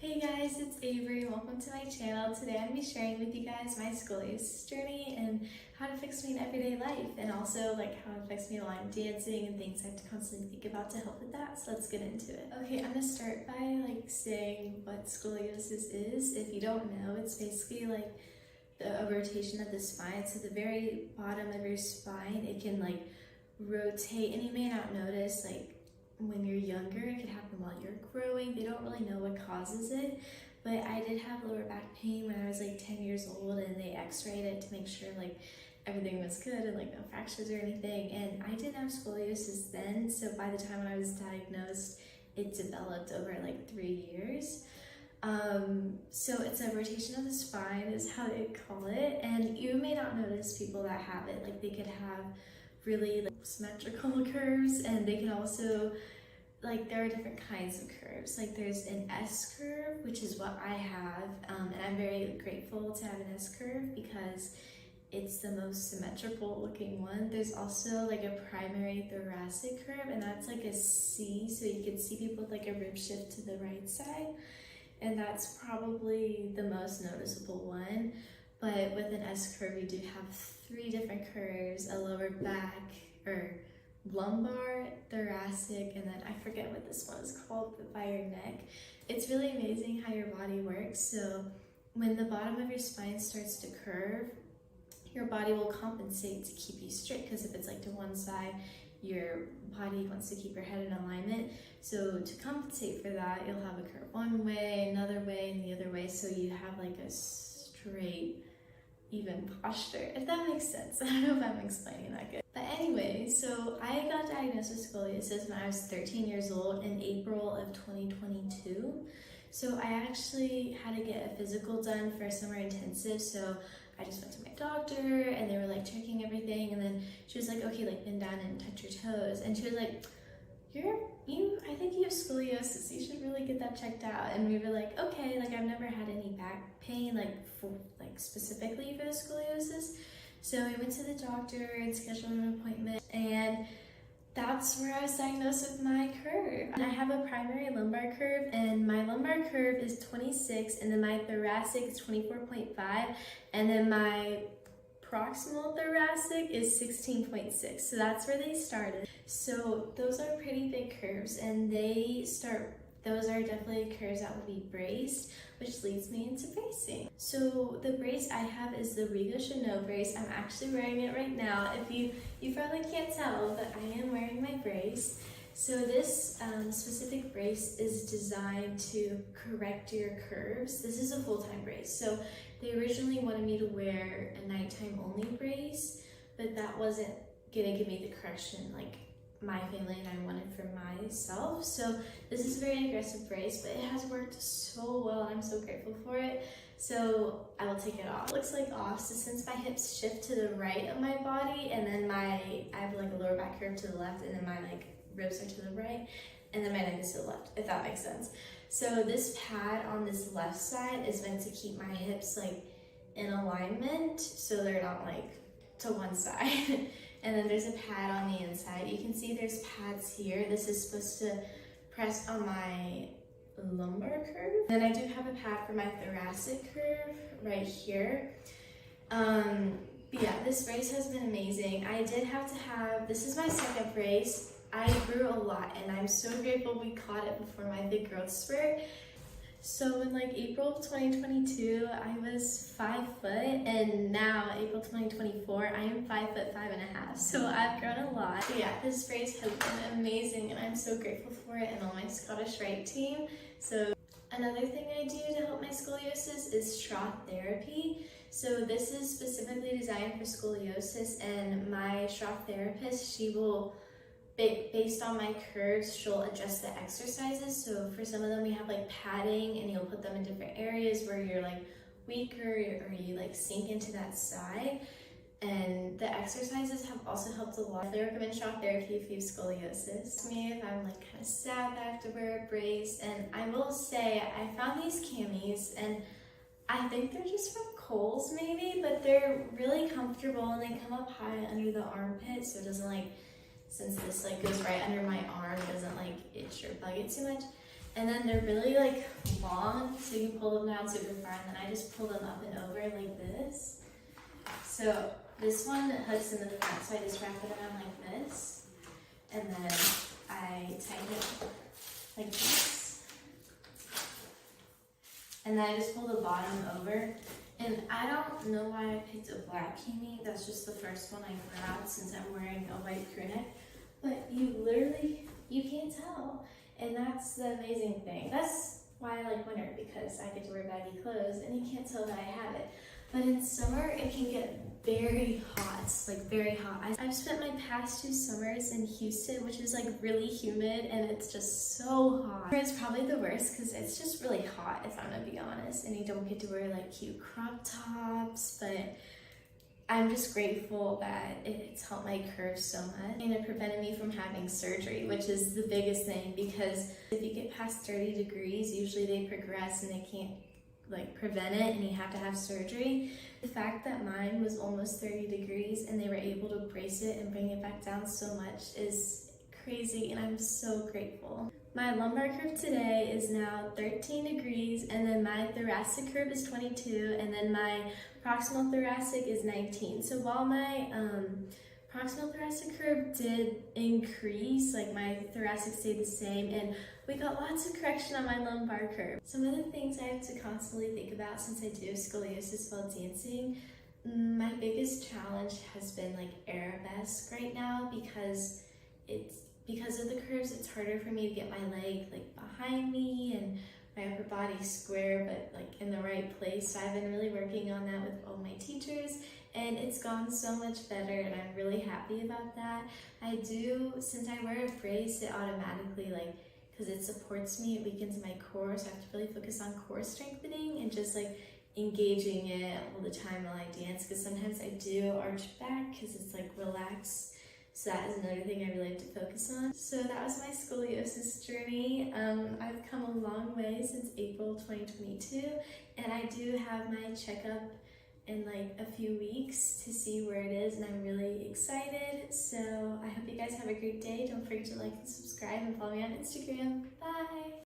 Hey guys, it's Avery. Welcome to my channel. Today I'm going to be sharing with you guys my scoliosis journey and how it affects me in everyday life, and also like how it affects me while I'm dancing and things I have to constantly think about to help with that. So let's get into it. Okay, I'm going to start by saying what scoliosis is. If you don't know, it's basically a rotation of the spine. So the very bottom of your spine, it can rotate, and you may not notice when you're younger, it can happen while you're growing. They don't really know what causes it, but I did have lower back pain when I was 10 years old, and they x-rayed it to make sure everything was good and no fractures or anything. And I didn't have scoliosis then, so by the time I was diagnosed, it developed over 3 years. So it's a rotation of the spine is how they call it, and you may not notice people that have it. They could have really symmetrical curves, and they can also there are different kinds of curves. There's an S curve, which is what I have, and I'm very grateful to have an S curve because it's the most symmetrical looking one. There's also a primary thoracic curve, and that's a C, so you can see people with a rib shift to the right side, and that's probably the most noticeable one. But with an S curve, you do have 3 different curves: a lower back or lumbar, thoracic, and then I forget what this one is called, but by your neck. It's really amazing how your body works. So when the bottom of your spine starts to curve, your body will compensate to keep you straight, because if it's to one side, your body wants to keep your head in alignment. So to compensate for that, you'll have a curve one way, another way, and the other way, so you have a straight, even posture, if that makes sense. I don't know if I'm explaining that good. But anyway, so I got diagnosed with scoliosis when I was 13 years old in April of 2022. So I actually had to get a physical done for a summer intensive. So I just went to my doctor, and they were checking everything, and then she was okay, bend down and touch your toes. And she was I think you have scoliosis, you should really get that checked out. And we were okay, I've never had any back pain specifically for the scoliosis. So we went to the doctor and scheduled an appointment, and that's where I was diagnosed with my curve. And I have a primary lumbar curve, and my lumbar curve is 26, and then my thoracic is 24.5, and then my proximal thoracic is 16.6. So that's where they started. So those are pretty big curves, and those are definitely curves that will be braced, which leads me into bracing. So the brace I have is the Riga Chanel brace. I'm actually wearing it right now. If you probably can't tell, but I am wearing my brace. So this specific brace is designed to correct your curves. This is a full-time brace. So they originally wanted me to wear a nighttime only brace, but that wasn't gonna give me the correction my family and I wanted for myself. So this is a very aggressive brace, but it has worked so well. I'm so grateful for it. So I will take it off. It looks off, so since my hips shift to the right of my body, and then I have a lower back curve to the left, and then my ribs are to the right, and then my neck is to the left, if that makes sense. So this pad on this left side is meant to keep my hips in alignment, so they're not to one side. And then there's a pad on the inside. You can see there's pads here. This is supposed to press on my lumbar curve. Then I do have a pad for my thoracic curve right here. But yeah, this brace has been amazing. I did have to have, this is my second brace. I grew a lot, and I'm so grateful we caught it before my big growth spurt. So in April of 2022, I was 5 foot, and now April 2024, I am 5 foot 5.5. So I've grown a lot. But yeah, this brace has been amazing, and I'm so grateful for it and all my Scottish Rite Team. So another thing I do to help my scoliosis is STW Therapy. So this is specifically designed for scoliosis, and my STW therapist, she will, based on my curves, she'll adjust the exercises. So for some of them, we have padding, and you'll put them in different areas where you're weaker, or you sink into that side. And the exercises have also helped a lot. I recommend STW Therapy if you have scoliosis. Me, if I'm kind of sad that I have to wear a brace. And I will say, I found these camis, and I think they're just from Kohl's maybe, but they're really comfortable, and they come up high under the armpit, so it doesn't since this goes right under my arm, it doesn't itch or bug it too much. And then they're really like long, so you can pull them down super far, and then I just pull them up and over like this. So this one hooks in the front, so I just wrap it around like this, and then I tighten it like this. And then I just pull the bottom over. And I don't know why I picked a black cami. That's just the first one I grabbed since I'm wearing a white crew neck. But you can't tell. And that's the amazing thing. That's why I like winter, because I get to wear baggy clothes and you can't tell that I have it. But in summer, it can get very hot, like very hot. I've spent my past 2 summers in Houston, which is like really humid and it's just so hot. It's probably the worst because it's just really hot, if I'm gonna be honest, and you don't get to wear like cute crop tops, but I'm just grateful that it's helped my curves so much. And it prevented me from having surgery, which is the biggest thing, because if you get past 30 degrees, usually they progress and they can't like prevent it and you have to have surgery. The fact that mine was almost 30 degrees and they were able to brace it and bring it back down so much is crazy, and I'm so grateful. My lumbar curve today is now 13 degrees, and then my thoracic curve is 22, and then my proximal thoracic is 19. So while my proximal thoracic curve did increase, like my thoracic stayed the same, and we got lots of correction on my lumbar curve. Some of the things I have to constantly think about since I do scoliosis while dancing, my biggest challenge has been like arabesque right now, because of the curves, it's harder for me to get my leg like behind me and my upper body square, but like in the right place. So I've been really working on that with all my teachers, and it's gone so much better, and I'm really happy about that. I do, since I wear a brace, it automatically, like, because it supports me, it weakens my core, so I have to really focus on core strengthening and just like engaging it all the time while I dance, because sometimes I do arch back because it's like relaxed. So that is another thing I really have to focus on. So that was my scoliosis journey. I've come a long way since April 2022, and I do have my checkup in like a few weeks to see where it is, and I'm really excited. So I hope you guys have a great day. Don't forget to like and subscribe and follow me on Instagram. Bye!